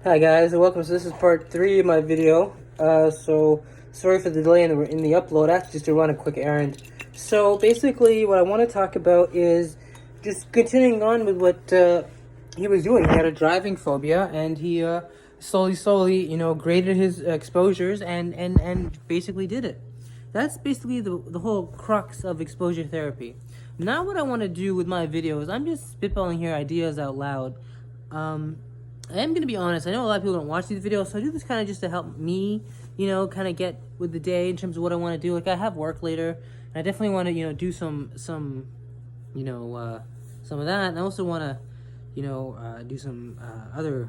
Hi guys, and welcome. So this is part 3 of my video. So sorry for the delay in the upload. I have to just to run a quick errand. So basically, what I want to talk about is just continuing on with what he was doing. He had a driving phobia, and he slowly, graded his exposures and basically did it. That's basically the whole crux of exposure therapy. Now, what I want to do with my videos, I'm just spitballing here ideas out loud. I am going to be honest, I know a lot of people don't watch these videos, so I do this kind of just to help me, kind of get with the day in terms of what I want to do. Like, I have work later, and I definitely want to, do some of that. And I also want to, do some other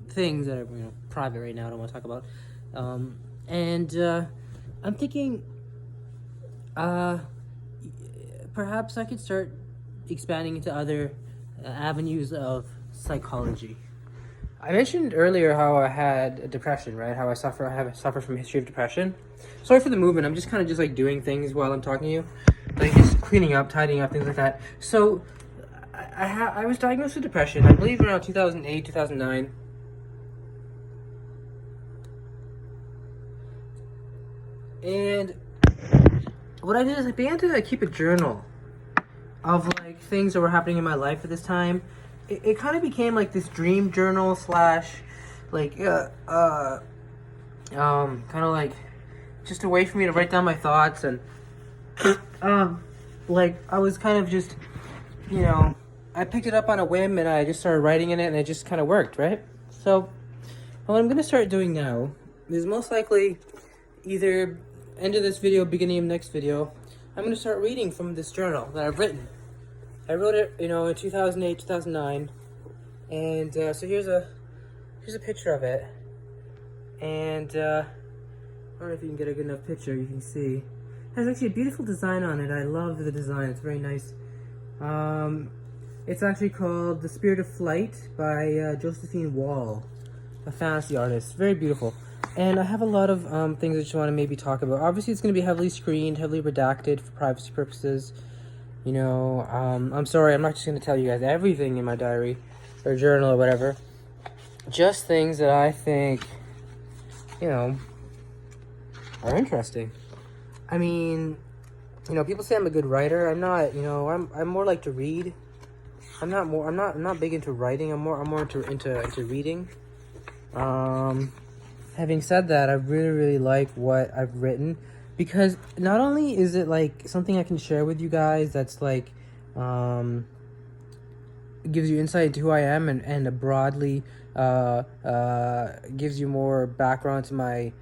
things that are, private right now I don't want to talk about. I'm thinking, perhaps I could start expanding into other avenues of psychology. I mentioned earlier how I had depression, right? How I suffer from a history of depression. Sorry for the movement. I'm just kind of just like doing things while I'm talking to you, like just cleaning up, tidying up, things like that. So I was diagnosed with depression, I believe around 2008, 2009. And what I did is I began to keep a journal of like things that were happening in my life at this time. It kind of became like this dream journal slash like kind of like just a way for me to write down my thoughts. And like I was kind of just I picked it up on a whim and I just started writing in it, and it just kind of worked, right? So what I'm gonna start doing now is most likely either end of this video, beginning of next video, I'm gonna start reading from this journal that I've written. I wrote it, in 2008, 2009, and so here's a picture of it, and I don't know if you can get a good enough picture. You can see it has actually a beautiful design on it. I love the design. It's very nice. It's actually called "The Spirit of Flight" by Josephine Wall, a fantasy artist. Very beautiful. And I have a lot of things that you want to maybe talk about. Obviously, it's going to be heavily screened, heavily redacted for privacy purposes. I'm sorry, I'm not just going to tell you guys everything in my diary or journal or whatever. Just things that I think, are interesting. I mean, people say I'm a good writer. I'm not, I'm more like to read. I'm not big into writing. I'm more into reading. Having said that, I really like what I've written, because not only is it like something I can share with you guys that's like gives you insight into who I am, and broadly gives you more background to my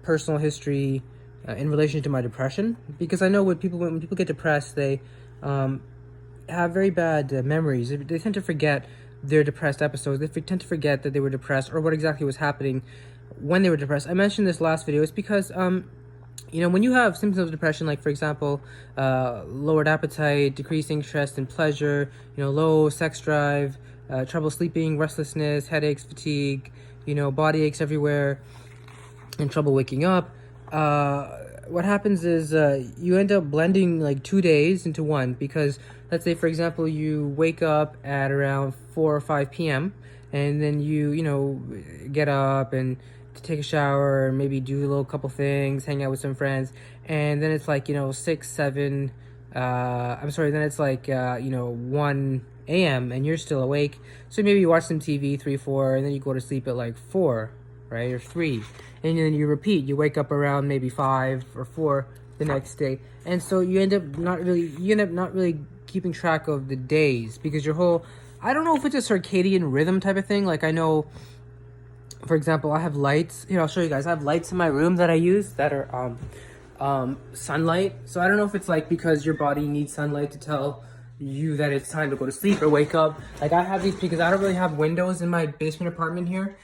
personal history in relation to my depression, because I know when people get depressed, they have very bad memories. They tend to forget their depressed episodes. They tend to forget that they were depressed or what exactly was happening when they were depressed. I mentioned this last video. It's because when you have symptoms of depression, like for example lowered appetite, decreasing interest and pleasure, low sex drive, trouble sleeping, restlessness, headaches, fatigue, body aches everywhere, and trouble waking up, what happens is you end up blending like 2 days into one, because let's say for example you wake up at around 4 or 5 p.m. and then you get up and to take a shower and maybe do a little couple things, hang out with some friends, and then it's like 6, 7 then it's like 1 a.m. and you're still awake, so maybe you watch some TV 3, 4, and then you go to sleep at like 4, right, or 3, and then you repeat. You wake up around maybe 5 or 4 the next day, and so you end up not really keeping track of the days, because your whole, I don't know if it's a circadian rhythm type of thing. Like I know, for example, I have lights. Here, I'll show you guys. I have lights in my room that I use that are sunlight. So I don't know if it's like because your body needs sunlight to tell you that it's time to go to sleep or wake up. Like I have these because I don't really have windows in my basement apartment here.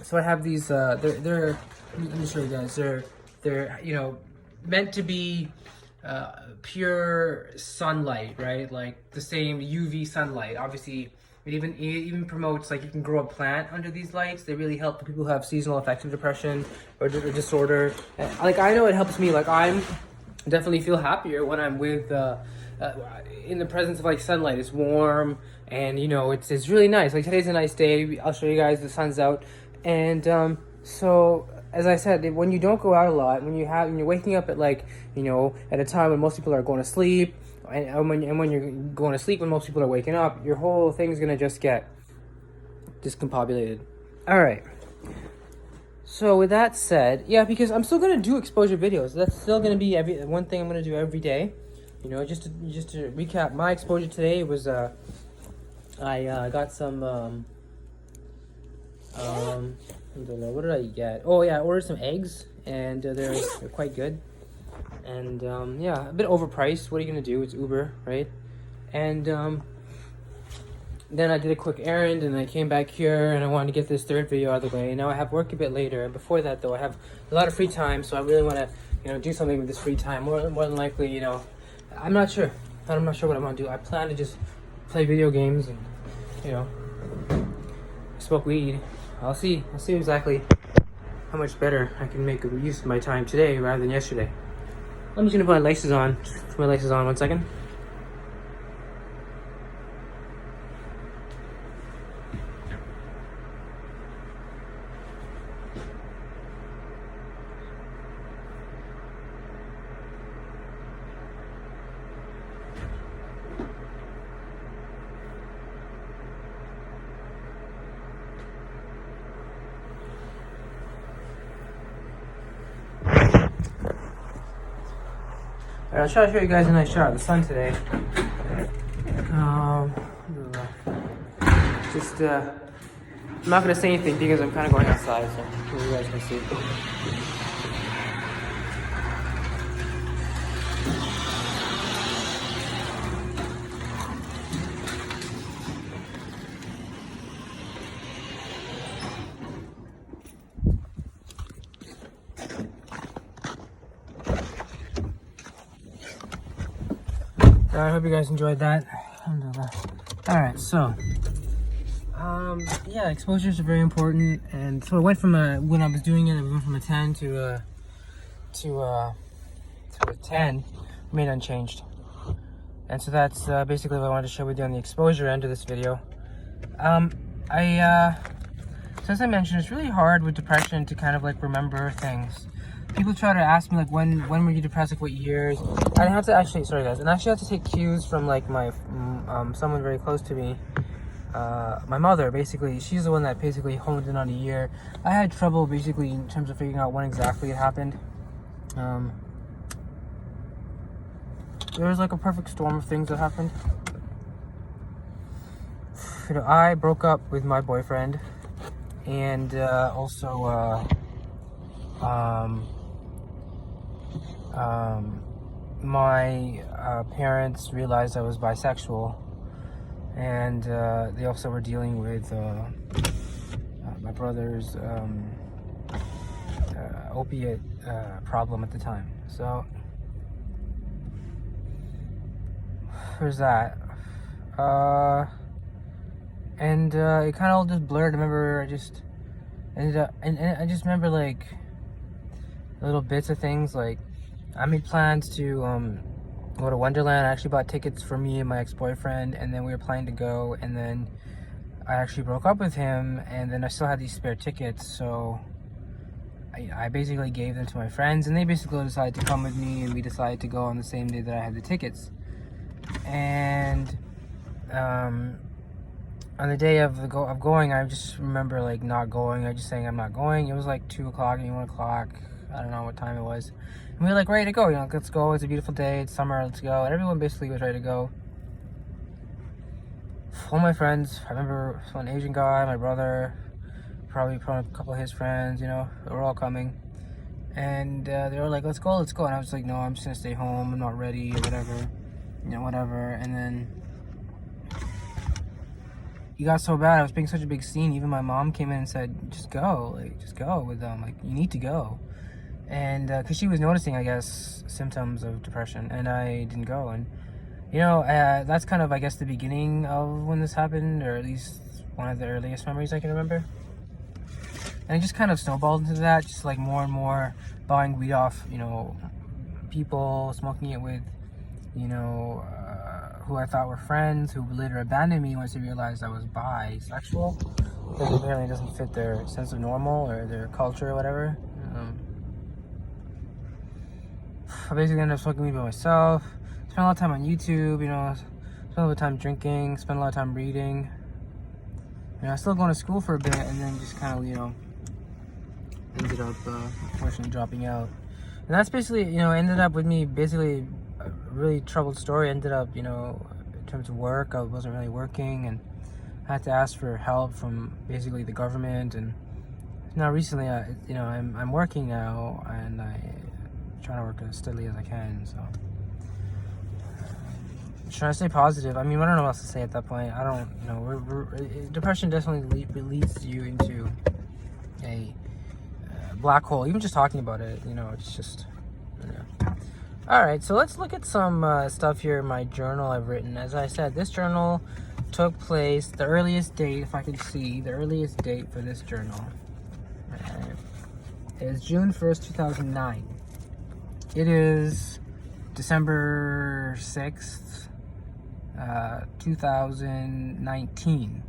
So I have these. They're. Let me show you guys. They're meant to be pure sunlight, right? Like the same UV sunlight. Obviously, it even promotes, like, you can grow a plant under these lights. They really help people who have seasonal affective depression or disorder. Like I know it helps me. Like I'm definitely feel happier when I'm with in the presence of like sunlight. It's warm, and you know it's really nice. Like today's a nice day. I'll show you guys the sun's out, and so as I said, when you don't go out a lot, when you're waking up at like at a time when most people are going to sleep, and when you're going to sleep when most people are waking up, your whole thing's gonna just get discombobulated. All right. So with that said, yeah, because I'm still gonna do exposure videos. That's still gonna be one thing I'm gonna do every day. Just to recap, my exposure today was I got some I don't know, what did I get? Oh yeah, I ordered some eggs, and they're quite good. And yeah, a bit overpriced. What are you gonna do? It's Uber, right? And then I did a quick errand, and I came back here, and I wanted to get this third video out of the way. Now I have work a bit later, and before that though, I have a lot of free time, so I really want to do something with this free time. More than likely, I'm not sure. I'm not sure what I'm gonna do. I plan to just play video games and smoke weed. I'll see exactly how much better I can make use of my time today rather than yesterday. I'm just gonna put my laces on. Put my laces on 1 second. Alright, I'll try to show you guys a nice shot of the sun today. I'm not gonna say anything because I'm kind of going outside, so you guys can see. I hope you guys enjoyed that. Alright, so yeah, exposures are very important, and so it went from when I was doing it went from a 10 to a 10, remained unchanged. And so that's basically what I wanted to share with you on the exposure end of this video. So as I mentioned, it's really hard with depression to kind of like remember things. People try to ask me like when were you depressed, like what years. I have to actually, sorry guys, and I actually have to take cues from like my someone very close to me. My mother, basically, she's the one that basically honed in on a year. I had trouble basically in terms of figuring out when exactly it happened. There was like a perfect storm of things that happened. I broke up with my boyfriend, and also my parents realized I was bisexual, and they also were dealing with my brother's opiate problem at the time. So there's that. And it kind of all just blurred. I remember I just ended up, and I just remember like little bits of things. Like I made plans to go to Wonderland. I actually bought tickets for me and my ex-boyfriend, and then we were planning to go, and then I actually broke up with him, and then I still had these spare tickets, so I basically gave them to my friends, and they basically decided to come with me, and we decided to go on the same day that I had the tickets. And on the day of going, I just remember like not going. I just saying I'm not going. It was like 2 o'clock, maybe 1 o'clock. I don't know what time it was. And we were like ready to go. Let's go. It's a beautiful day. It's summer. Let's go. And everyone basically was ready to go. All my friends. I remember one Asian guy, my brother, probably a couple of his friends. They were all coming, and they were like, "Let's go, let's go." And I was like, "No, I'm just gonna stay home. I'm not ready, or whatever." Whatever. And then it got so bad. I was making such a big scene. Even my mom came in and said, just go with them. Like, you need to go. And because she was noticing, I guess, symptoms of depression, and I didn't go. And that's kind of, I guess, the beginning of when this happened, or at least one of the earliest memories I can remember. And it just kind of snowballed into that, just like more and more buying weed off people, smoking it with who I thought were friends, who later abandoned me once they realized I was bisexual, because apparently it doesn't fit their sense of normal or their culture or whatever. I basically ended up smoking weed by myself, spent a lot of time on YouTube, spent a lot of time drinking, spent a lot of time reading. I still going to school for a bit, and then just kind of, ended up unfortunately dropping out. And that's basically, ended up with me basically a really troubled story. Ended up, in terms of work, I wasn't really working, and I had to ask for help from basically the government. And now recently, I'm working now, and I'm trying to work as steadily as I can. So trying to stay positive. I don't know what else to say at that point. I don't, depression definitely leads you into a black hole. Even just talking about it, it's just, All right, so let's look at some stuff here in my journal I've written. As I said, this journal took place, the earliest date, if I could see, the earliest date for this journal is June 1st, 2009. It is December 6th, 2019.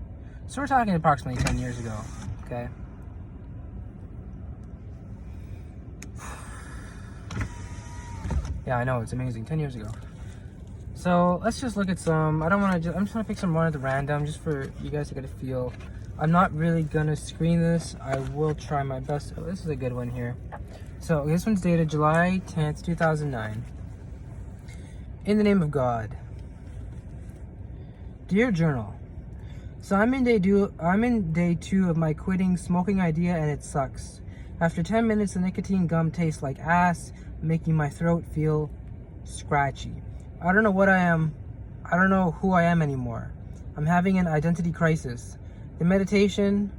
So we're talking approximately 10 years ago, okay? Yeah, I know, it's amazing. 10 years ago. So let's just look at some. I'm just gonna pick some one at the random just for you guys to get a feel. I'm not really gonna screen this. I will try my best. Oh, this is a good one here. So this one's dated July 10th, 2009. In the name of God. Dear Journal. So I'm in day two of my quitting smoking idea, and it sucks. After 10 minutes, the nicotine gum tastes like ass, making my throat feel scratchy. I don't know what I am. I don't know who I am anymore. I'm having an identity crisis. The meditation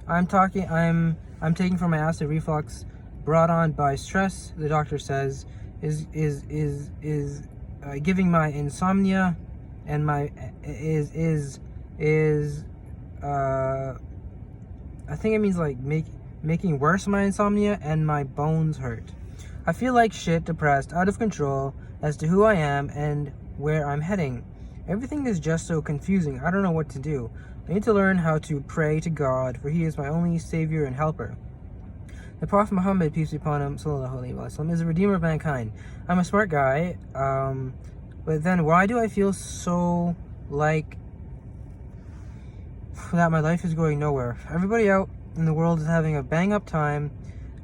I'm taking for my acid reflux, brought on by stress, the doctor says, is giving my insomnia and my I think it means like making worse my insomnia, and my bones hurt. I feel like shit, depressed, out of control as to who I am and where I'm heading. Everything is just so confusing. I don't know what to do. I need to learn how to pray to God, for He is my only savior and helper. The Prophet Muhammad, peace be upon him, sallallahu alaihi wasallam, is a redeemer of mankind. I'm a smart guy, but then why do I feel so like that my life is going nowhere? Everybody out in the world is having a bang up time,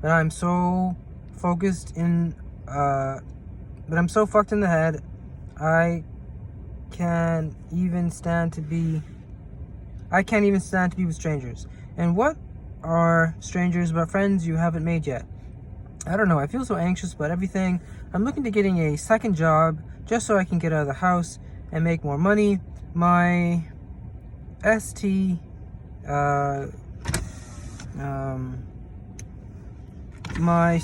but I'm so focused in but I'm so fucked in the head. I can't even stand to be with strangers. And what are strangers but friends you haven't made yet? I don't know. I feel so anxious about everything. I'm looking to getting a second job just so I can get out of the house and make more money. My ST my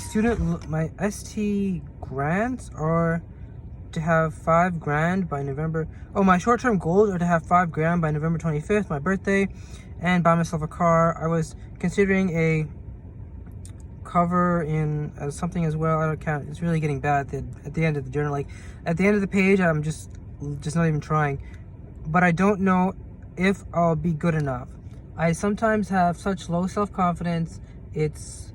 ST grants are to have $5,000 by November. Oh, my short-term goals are to have $5,000 by November 25th, my birthday, and buy myself a car. I was considering a cover in something as well. I don't count. It's really getting bad at the end of the journal. Like at the end of the page, I'm just not even trying. But I don't know if I'll be good enough. I sometimes have such low self-confidence. It's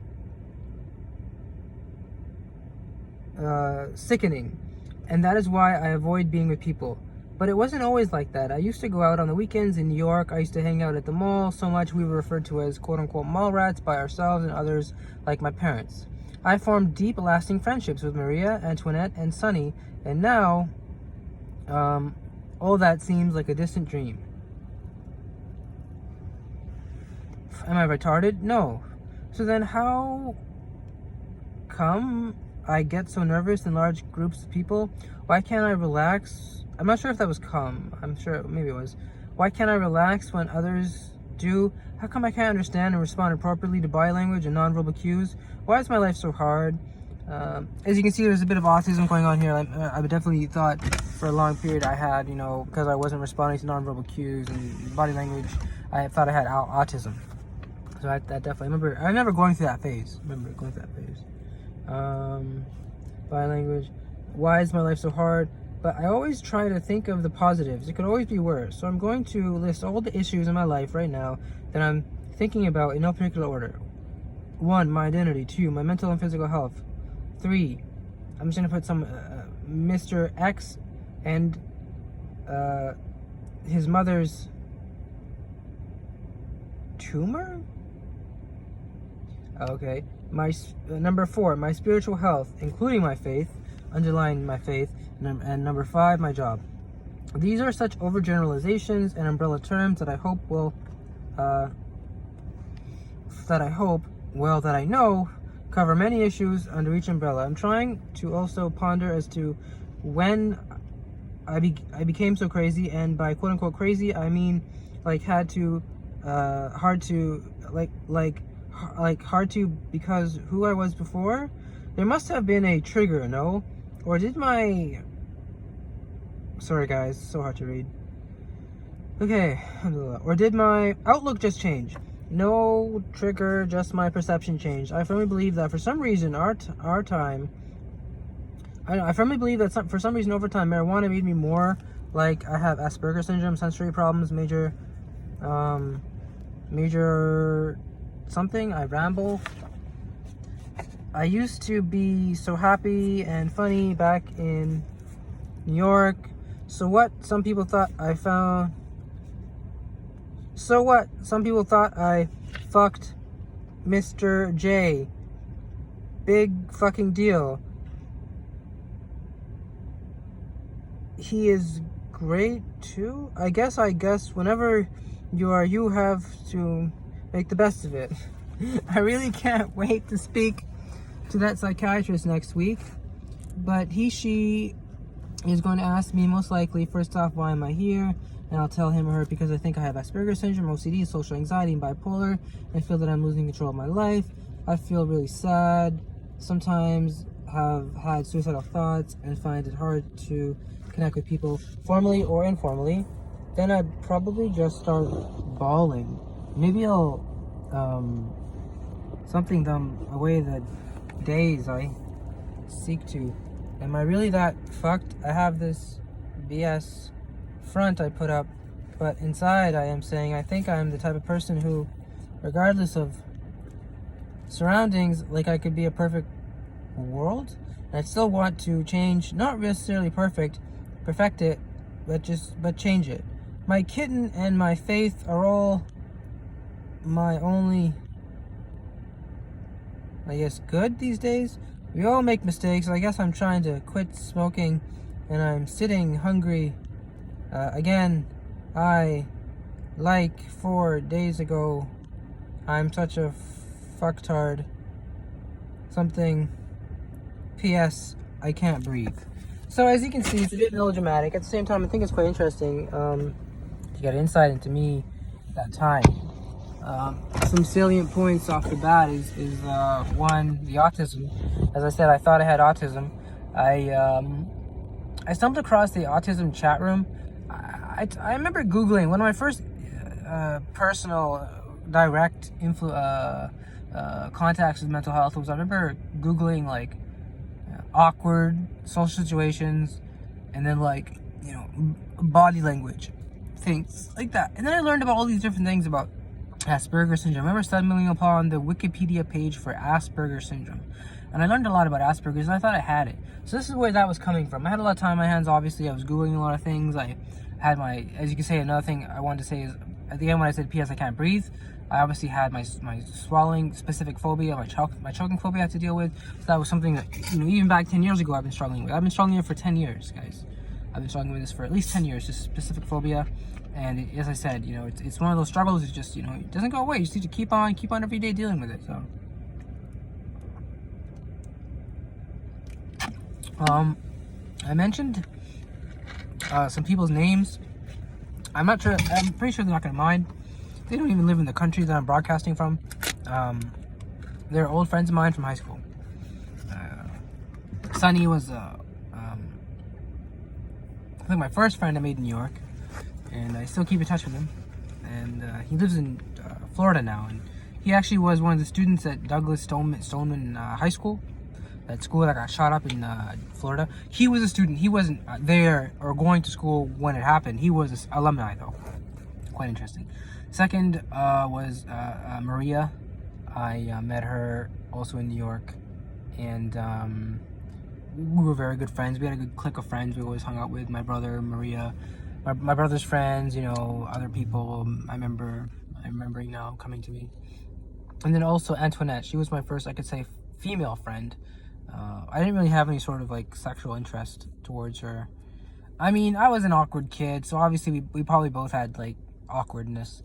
sickening, and that is why I avoid being with people. But it wasn't always like that. I used to go out on the weekends in New York. I used to hang out at the mall so much we were referred to as quote-unquote mall rats by ourselves and others like my parents. I formed deep, lasting friendships with Maria, Antoinette, and Sunny, and now all that seems like a distant dream. Am I retarded? No. So then how come I get so nervous in large groups of people? Why can't I relax? I'm not sure if that was come. I'm sure maybe it was. Why can't I relax when others do? How come I can't understand and respond appropriately to body language and nonverbal cues? Why is my life so hard? As you can see, there's a bit of autism going on here. I definitely thought for a long period I had, because I wasn't responding to nonverbal cues and body language, I thought I had autism. So I definitely remember. I remember going through that phase. Body language. Why is my life so hard? but I always try to think of the positives. It could always be worse. So I'm going to list all the issues in my life right now that I'm thinking about in no particular order. 1, my identity. 2, my mental and physical health. 3, I'm just gonna put some Mr. X and his mother's tumor. Okay. My number 4, my spiritual health, including my faith, underline my faith, and number 5, my job. These are such overgeneralizations and umbrella terms that I hope will, that I know cover many issues under each umbrella. I'm trying to also ponder as to when I became so crazy, and by quote unquote crazy, I mean like hard to because who I was before. There must have been a trigger, no? Or did my... Sorry guys, so hard to read. Okay, or did my outlook just change? No trigger, just my perception changed. I firmly believe that for some reason I firmly believe that for some reason over time marijuana made me more like I have Asperger's syndrome, sensory problems, major something. I ramble. I used to be so happy and funny back in New York. So what? Some people thought I found... So what? Some people thought I fucked Mr. J. Big fucking deal. He is great too? I guess whenever you have to make the best of it. I really can't wait to speak to that psychiatrist next week. But she is going to ask me most likely, first off, why am I here? And I'll tell him or her because I think I have Asperger's syndrome, OCD, social anxiety, and bipolar. I feel that I'm losing control of my life. I feel really sad. Sometimes have had suicidal thoughts and find it hard to connect with people formally or informally. Then I'd probably just start bawling. Maybe I'll something dumb away the days I seek to. Am I really that fucked? I have this BS front I put up, but inside I am saying I think I'm the type of person who, regardless of surroundings, like I could be a perfect world, and I'd still want to change, not necessarily perfect it, but change it. My kitten and my faith are all my only, I guess, good these days. We all make mistakes. I guess I'm trying to quit smoking, and I'm sitting hungry. Again, like 4 days ago, I'm such a fucktard. Something. P.S. I can't breathe. So as you can see, it's a bit melodramatic. At the same time, I think it's quite interesting to get insight into me at that time. Some salient points off the bat is one, the autism. As I said, I thought I had autism. I stumbled across the autism chat room. I remember Googling one of my first personal direct contacts with mental health was I remember Googling like awkward social situations and then like, you know, body language, things like that. And then I learned about all these different things about Asperger's syndrome. I remember stumbling upon the Wikipedia page for Asperger's syndrome. And I learned a lot about Asperger's and I thought I had it. So this is where that was coming from. I had a lot of time on my hands, obviously. I was Googling a lot of things. I had my, as you can say, another thing I wanted to say is, at the end when I said P.S. I can't breathe, I obviously had my swallowing specific phobia, my choking phobia I had to deal with. So that was something that, you know, even back 10 years ago I've been struggling with. I've been struggling with it for 10 years, guys. I've been struggling with this for at least 10 years, this specific phobia. And as I said, you know, it's one of those struggles. It's just, you know, it doesn't go away. You just need to keep on every day dealing with it. So, I mentioned some people's names. I'm not sure. I'm pretty sure they're not gonna mind. They don't even live in the country that I'm broadcasting from. They're old friends of mine from high school. Sonny was, I think my first friend I made in New York. And I still keep in touch with him. And he lives in Florida now. And he actually was one of the students at Douglas Stoneman High School. that school that got shot up in Florida. He was a student. He wasn't there or going to school when it happened. He was an alumni, though. Quite interesting. Second was Maria. I met her also in New York, and we were very good friends. We had a good clique of friends we always hung out with. My brother, Maria, my brother's friends, you know, other people. I'm remembering now coming to me. And then also Antoinette. She was my first, I could say, female friend. I didn't really have any sort of like sexual interest towards her. I mean, I was an awkward kid, so obviously we probably both had like awkwardness.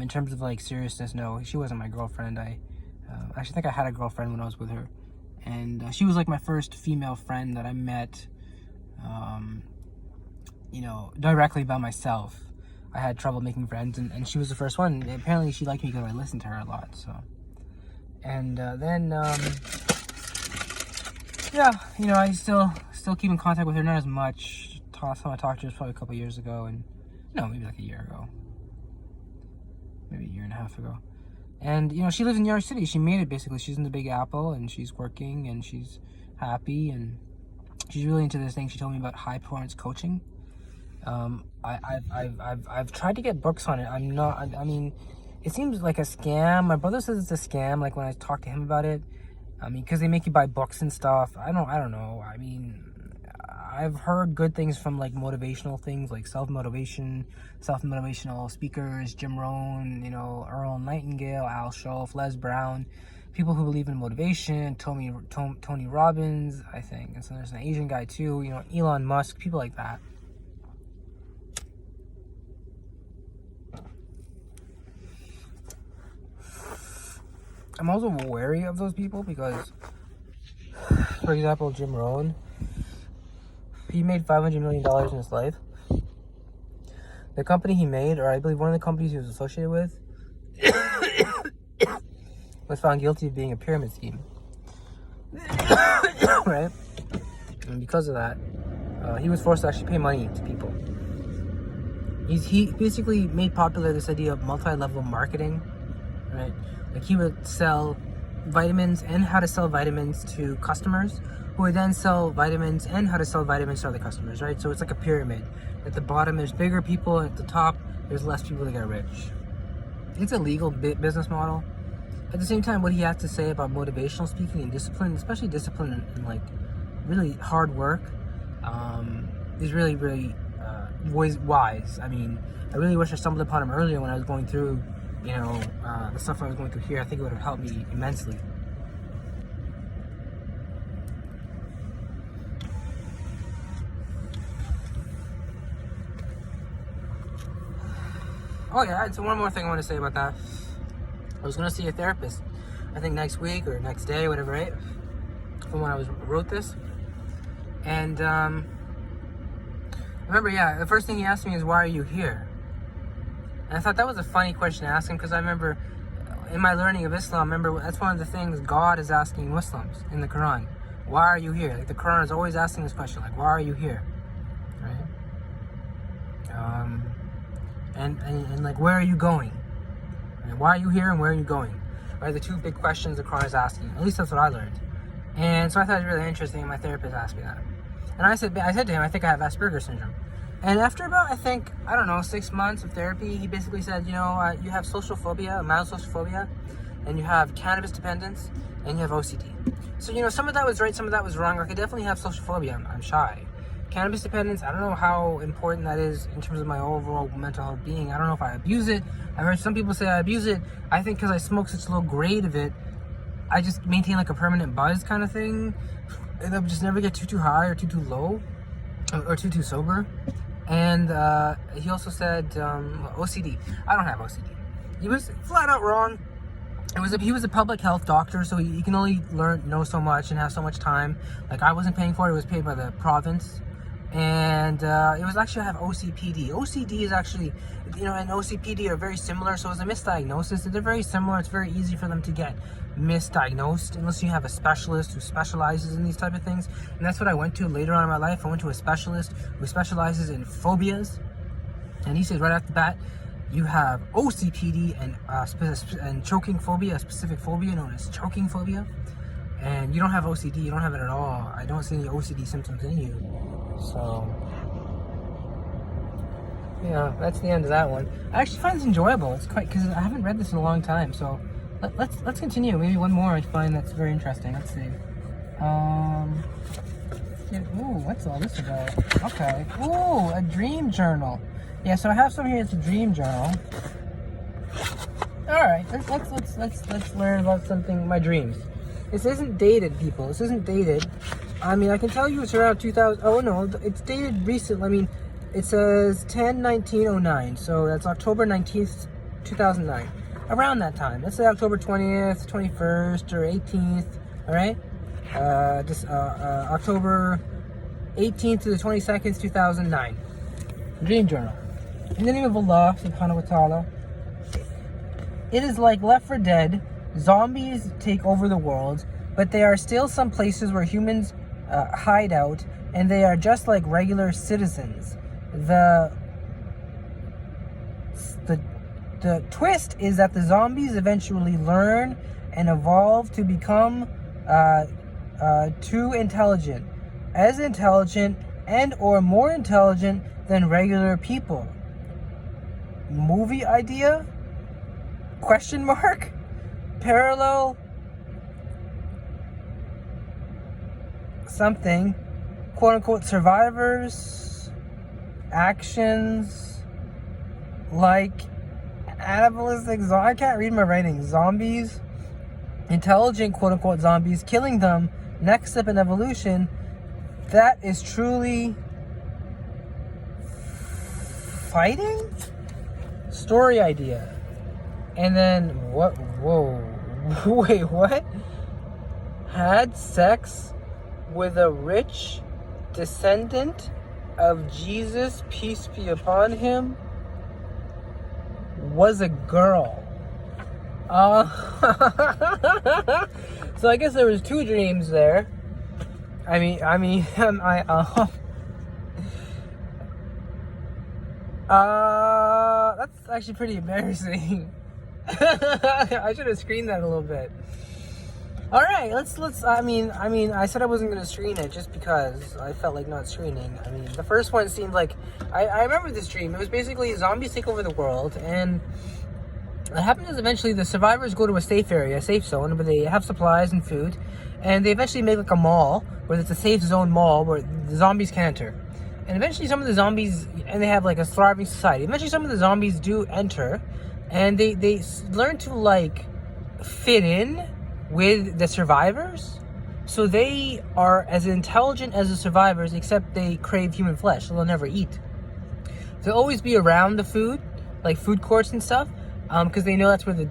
In terms of like seriousness, no, she wasn't my girlfriend. I actually think I had a girlfriend when I was with her, and she was like my first female friend that I met, you know, directly by myself. I had trouble making friends, and she was the first one. And apparently she liked me because I listened to her a lot. So, and then yeah, you know, I still keep in contact with her, not as much. Last time I talked to her was probably a couple years ago, and no, maybe like a year ago, maybe a year and a half ago. And you know, she lives in New York City. She made it basically. She's in the Big Apple, and she's working, and she's happy, and she's really into this thing. She told me about high performance coaching. I've tried to get books on it. I'm not. I mean, it seems like a scam. My brother says it's a scam. Like when I talk to him about it, I mean, because they make you buy books and stuff. I don't know. I mean, I've heard good things from like motivational things, like self-motivational speakers, Jim Rohn, you know, Earl Nightingale, Al Schoff, Les Brown, people who believe in motivation, Tony Robbins, I think. And so there's an Asian guy too, you know, Elon Musk, people like that. I'm also wary of those people because, for example, Jim Rohn, he made $500 million in his life. The company he made, or I believe one of the companies he was associated with, was found guilty of being a pyramid scheme. Right? And because of that, he was forced to actually pay money to people. He basically made popular this idea of multi-level marketing, right? Like he would sell vitamins and how to sell vitamins to customers, who would then sell vitamins and how to sell vitamins to other customers, right? So it's like a pyramid. At the bottom, there's bigger people. At the top, there's less people that get rich. It's a legal business model. At the same time, what he has to say about motivational speaking and discipline, especially discipline and like really hard work, is really, really wise. I mean, I really wish I stumbled upon him earlier when I was going through, you know, the stuff I was going through here. I think it would have helped me immensely. Oh yeah, so one more thing I want to say about that. I was going to see a therapist, I think next week or next day, whatever, right? From when I wrote this. And remember, yeah, the first thing he asked me is, why are you here? And I thought that was a funny question to ask him, because I remember in my learning of Islam, remember that's one of the things God is asking Muslims in the Quran. Why are you here? Like the Quran is always asking this question, like, why are you here? Right? And like, where are you going? Right? Why are you here and where are you going? Right, the two big questions the Quran is asking. At least that's what I learned. And so I thought it was really interesting, and my therapist asked me that. And I said to him, I think I have Asperger's syndrome. And after about, I think, 6 months of therapy, he basically said, you know, you have social phobia, mild social phobia, and you have cannabis dependence, and you have OCD. So, you know, some of that was right, some of that was wrong. I could definitely have social phobia. I'm shy. Cannabis dependence, I don't know how important that is in terms of my overall mental health being. I don't know if I abuse it. I've heard some people say I abuse it. I think because I smoke such a low grade of it, I just maintain like a permanent buzz kind of thing. And I just never get too high or too low or too sober. And he also said OCD. I don't have OCD. He was flat out wrong. He was a public health doctor, so he can only know so much and have so much time. Like I wasn't paying for it; it was paid by the province. And it was actually, I have OCPD. OCD is actually, you know, and OCPD are very similar. So it's a misdiagnosis. They're very similar. It's very easy for them to get misdiagnosed unless you have a specialist who specializes in these type of things. And that's what I went to later on in my life. I went to a specialist who specializes in phobias. And he said right off the bat, you have OCPD and choking phobia, a specific phobia known as choking phobia. and you don't have OCD, you don't have it at all. I don't see any OCD symptoms in you. So, yeah, that's the end of that one. I actually find this enjoyable. It's quite, because I haven't read this in a long time. So, let's continue. Maybe one more I find that's very interesting. Let's see. Ooh, what's all this about? Okay. Ooh, a dream journal. Yeah, so I have some here. It's a dream journal. All right, let's learn about something. My dreams. This isn't dated, people. This isn't dated. I mean, I can tell you it's around 2000. Oh no, it's dated recent. I mean, it says 10/19/09, so that's October 19th, 2009. Around that time. Let's say October 20th, 21st, or 18th. All right. October 18th to the 22nd, 2009. Dream journal. In the name of Allah subhanahu wa ta'ala. It is like Left 4 Dead. Zombies take over the world, but there are still some places where humans hide out, and they are just like regular citizens. The twist is that the zombies eventually learn and evolve to become too intelligent, as intelligent and or more intelligent than regular people. Movie idea? Question mark? Parallel? Something. Quote unquote survivors? Actions? Like animalistic I can't read my writing. Zombies? Intelligent quote unquote zombies, killing them. Next step in evolution. That is truly fighting? Story idea. And then what? Whoa. Wait, what? Had sex with a rich descendant of Jesus, peace be upon him, was a girl. So I guess there was two dreams there. That's actually pretty embarrassing. I should have screened that a little bit. All right, let's. I said I wasn't gonna screen it just because I felt like not screening. I mean, the first one seemed like I remember this dream. It was basically zombies take over the world, and what happens is eventually the survivors go to a safe area, a safe zone, where they have supplies and food, and they eventually make like a mall where it's a safe zone mall where the zombies can enter. And eventually some of the zombies, and they have like a thriving society. Eventually some of the zombies do enter, and they learn to like fit in with the survivors. So they are as intelligent as the survivors, except they crave human flesh, so they'll never eat. They'll always be around the food, like food courts and stuff, because they know that's where the,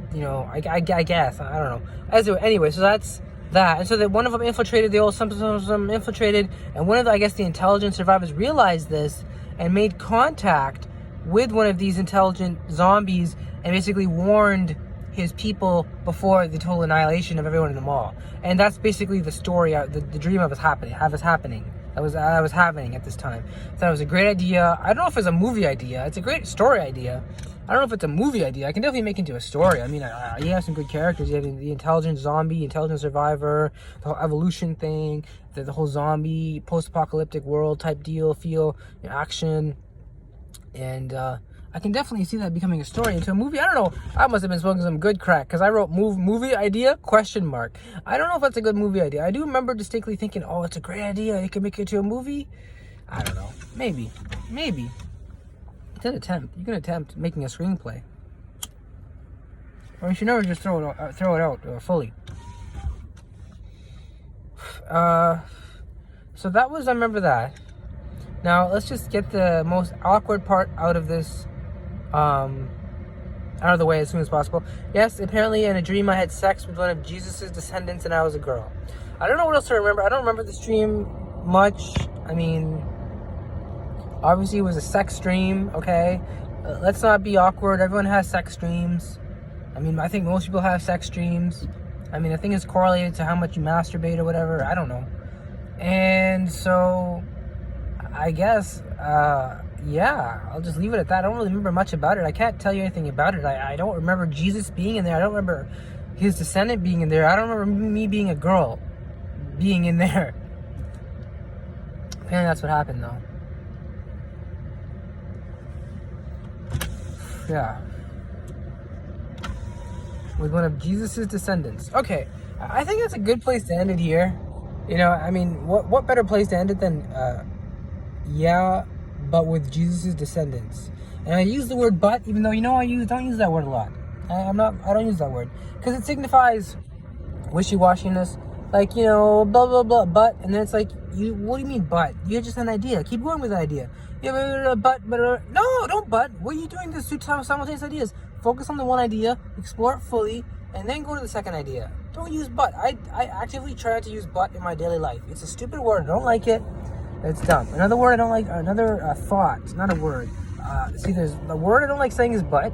I guess, I don't know. Anyway, so that's that. And so that one of them infiltrated, some infiltrated, and one of the, I guess the intelligent survivors realized this and made contact with one of these intelligent zombies and basically warned his people before the total annihilation of everyone in the mall. And that's basically the story, the dream of it happening. That was happening at this time. I thought it was a great idea. I don't know if it's a movie idea. It's a great story idea. I don't know if it's a movie idea. I can definitely make it into a story. I mean, you have some good characters. You have the intelligent zombie, intelligent survivor, the whole evolution thing, the whole zombie, post-apocalyptic world type deal, feel, action. And I can definitely see that becoming a story into a movie. I don't know. I must have been smoking some good crack because I wrote movie idea, question mark. I don't know if that's a good movie idea. I do remember distinctly thinking, oh, it's a great idea. You can make it into a movie. I don't know. Maybe. It's an attempt. You can attempt making a screenplay. Or you should never just throw it out fully. So that was, I remember that. Now, let's just get the most awkward part out of this, out of the way as soon as possible. Yes, apparently in a dream I had sex with one of Jesus' descendants and I was a girl. I don't know what else to remember. I don't remember this dream much. I mean, obviously it was a sex dream, okay? Let's not be awkward. Everyone has sex dreams. I mean, I think most people have sex dreams. I mean, I think it's correlated to how much you masturbate or whatever. I don't know. And so I guess, yeah, I'll just leave it at that. I don't really remember much about it. I can't tell you anything about it. I don't remember Jesus being in there. I don't remember his descendant being in there. I don't remember me being a girl. being in there. Apparently that's what happened though. Yeah. With one of Jesus's descendants. Okay, I think that's a good place to end it here. You know, I mean, what better place to end it than, yeah, but with Jesus's descendants. And I use the word but, even though you know don't use that word a lot. I don't use that word. Because it signifies wishy-washiness. Like, you know, blah, blah, blah, but. And then it's like, what do you mean but? You just had an idea. Keep going with the idea. Yeah, but, no, don't but. What are you doing this two simultaneous ideas? Focus on the one idea, explore it fully, and then go to the second idea. Don't use but. I actively try not to use but in my daily life. It's a stupid word. I don't like it. It's dumb. Another word I don't like, another thought, not a word. See, there's the word I don't like saying is but.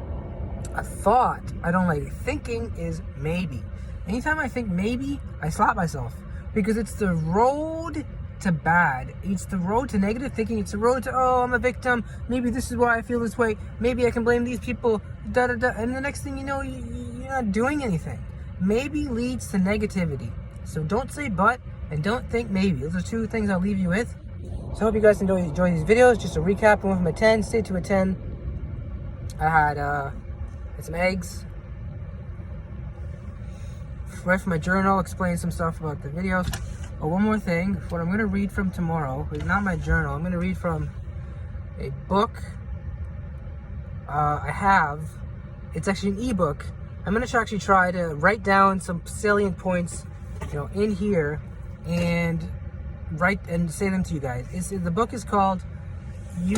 A thought I don't like thinking is maybe. Anytime I think maybe, I slap myself. Because it's the road to bad. It's the road to negative thinking. It's the road to, oh, I'm a victim. Maybe this is why I feel this way. Maybe I can blame these people. Da da da. And the next thing you know, you're not doing anything. Maybe leads to negativity. So don't say but and don't think maybe. Those are two things I'll leave you with. So I hope you guys enjoy these videos. Just a recap. I went from a 10, stayed to a 10. I had some eggs. Read from my journal, explained some stuff about the videos. Oh, one more thing. What I'm going to read from tomorrow is not my journal. I'm going to read from a book I have. It's actually an ebook. I'm going to actually try to write down some salient points, you know, in here and write and say them to you guys. The book is called you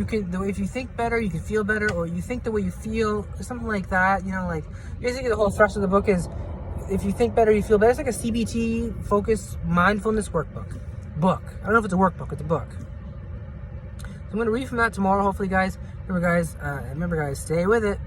can, if you think better, you can feel better, or you think the way you feel, something like that. You know, like basically the whole thrust of the book is, if you think better, you feel better. It's like a CBT focused mindfulness workbook. I don't know if it's a workbook, it's a book. So I'm going to read from that tomorrow, hopefully, guys. Remember, guys, stay with it.